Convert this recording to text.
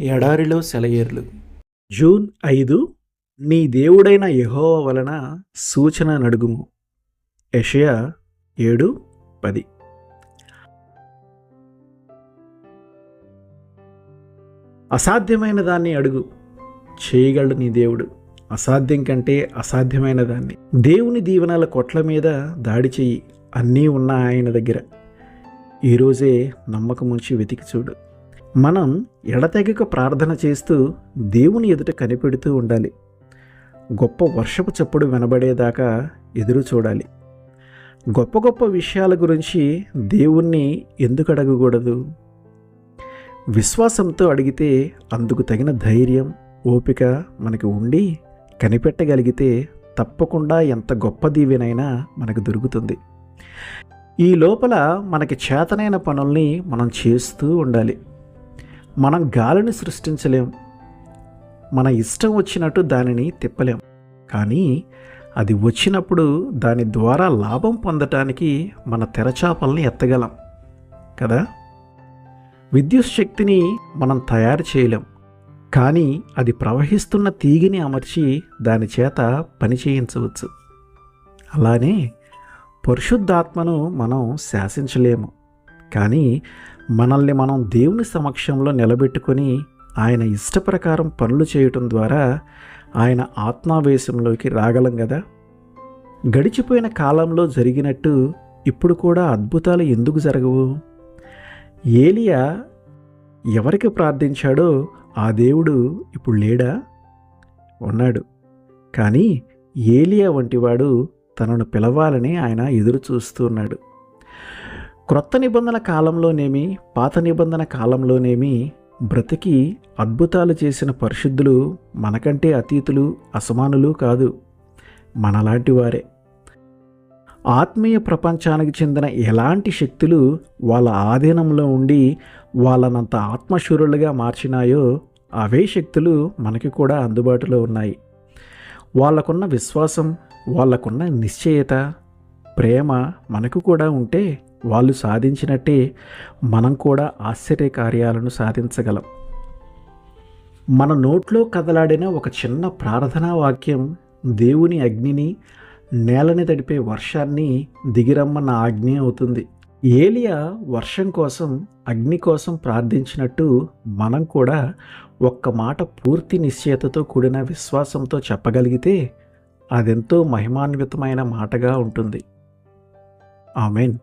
ఎడారిలో సెలయేర్లు. జూన్ 5. నీ దేవుడైన యెహోవా వలన సూచన నడుగుము. యెషయా 7:10. అసాధ్యమైన దాన్ని అడుగు, చేయగలడు నీ దేవుడు. అసాధ్యం కంటే అసాధ్యమైన దాన్ని. దేవుని దీవెనల కొట్ల మీద దాడి చెయ్యి, అన్నీ ఉన్న ఆయన దగ్గర. ఈరోజే నమ్మకముంచి వెతికి చూడు. మనం ఎడతెగక ప్రార్థన చేస్తూ దేవుని ఎదుట కనిపెడుతూ ఉండాలి. గొప్ప వర్షపు చప్పుడు వినబడేదాకా ఎదురు చూడాలి. గొప్ప గొప్ప విషయాల గురించి దేవుణ్ణి ఎందుకు అడగకూడదు? విశ్వాసంతో అడిగితే అందుకు తగిన ధైర్యం, ఓపిక మనకు ఉండి కనిపెట్టగలిగితే తప్పకుండా ఎంత గొప్ప దీవెనైనా మనకు దొరుకుతుంది. ఈ లోపల మనకి చేతనైన పనుల్ని మనం చేస్తూ ఉండాలి. మనం గాలిని సృష్టించలేం, మన ఇష్టం వచ్చినట్టు దానిని తిప్పలేం. కానీ అది వచ్చినప్పుడు దాని ద్వారా లాభం పొందటానికి మన తెరచాపల్ని ఎత్తగలం కదా. విద్యుత్ శక్తిని మనం తయారు చేయలేం, కానీ అది ప్రవహిస్తున్న తీగిని అమర్చి దాని చేత పని చేయించవచ్చు. అలానే పరిశుద్ధాత్మను మనం శాసించలేము, కానీ మనల్ని మనం దేవుని సమక్షంలో నిలబెట్టుకొని ఆయన ఇష్టప్రకారం పనులు చేయటం ద్వారా ఆయన ఆత్మావేశంలోకి రాగలం కదా. గడిచిపోయిన కాలంలో జరిగినట్టు ఇప్పుడు కూడా అద్భుతాలు ఎందుకు జరగవు? ఏలియా ఎవరికి ప్రార్థించాడో ఆ దేవుడు ఇప్పుడు లేడా? ఉన్నాడు. కానీ ఏలియా వంటివాడు తనను పిలవాలని ఆయన ఎదురు చూస్తున్నాడు. క్రొత్త నిబంధన కాలంలోనేమి పాత నిబంధన కాలంలోనేమి బ్రతికి అద్భుతాలు చేసిన పరిశుద్ధులు మనకంటే అతీతులు, అసమానులు కాదు, మనలాంటి వారే. ఆత్మీయ ప్రపంచానికి చెందిన ఎలాంటి శక్తులు వాళ్ళ ఆధీనంలో ఉండి వాళ్ళనంత ఆత్మశూరులుగా మార్చినాయో అవే శక్తులు మనకి కూడా అందుబాటులో ఉన్నాయి. వాళ్ళకున్న విశ్వాసం, వాళ్ళకున్న నిశ్చయత, ప్రేమ మనకు కూడా ఉంటే వాళ్ళు సాధించినట్టే మనం కూడా ఆశ్చర్య కార్యాలను సాధించగలం. మన నోట్లో కదలాడిన ఒక చిన్న ప్రార్థనా వాక్యం దేవుని అగ్నిని, నేలని తడిపే వర్షాన్ని దిగిరమ్మన్న ఆజ్ఞ అవుతుంది. ఏలియా వర్షం కోసం, అగ్ని కోసం ప్రార్థించినట్టు మనం కూడా ఒక్క మాట పూర్తి నిశ్చయతతో కూడిన విశ్వాసంతో చెప్పగలిగితే అదెంతో మహిమాన్వితమైన మాటగా ఉంటుంది. ఆమేన్.